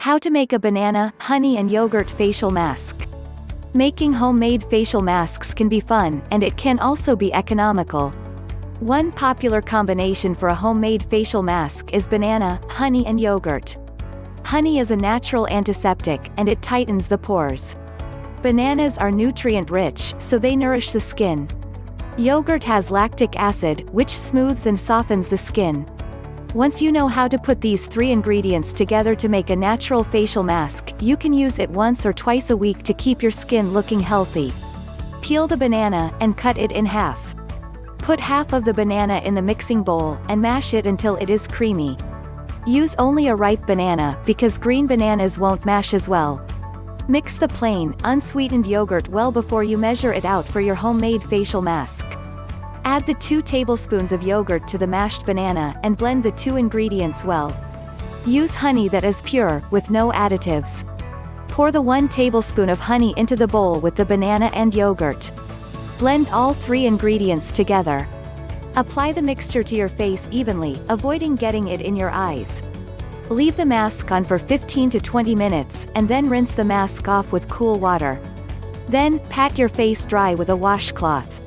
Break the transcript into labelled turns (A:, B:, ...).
A: How to make a banana, honey and yogurt facial mask. Making homemade facial masks can be fun, and it can also be economical. One popular combination for a homemade facial mask is banana, honey and yogurt. Honey is a natural antiseptic, and it tightens the pores. Bananas are nutrient-rich, so they nourish the skin. Yogurt has lactic acid, which smooths and softens the skin. Once you know how to put these three ingredients together to make a natural facial mask, you can use it once or twice a week to keep your skin looking healthy. Peel the banana, and cut it in half. Put half of the banana in the mixing bowl, and mash it until it is creamy. Use only a ripe banana, because green bananas won't mash as well. Mix the plain, unsweetened yogurt well before you measure it out for your homemade facial mask. Add the 2 tablespoons of yogurt to the mashed banana, and blend the 2 ingredients well. Use honey that is pure, with no additives. Pour the 1 tablespoon of honey into the bowl with the banana and yogurt. Blend all 3 ingredients together. Apply the mixture to your face evenly, avoiding getting it in your eyes. Leave the mask on for 15 to 20 minutes, and then rinse the mask off with cool water. Then, pat your face dry with a washcloth.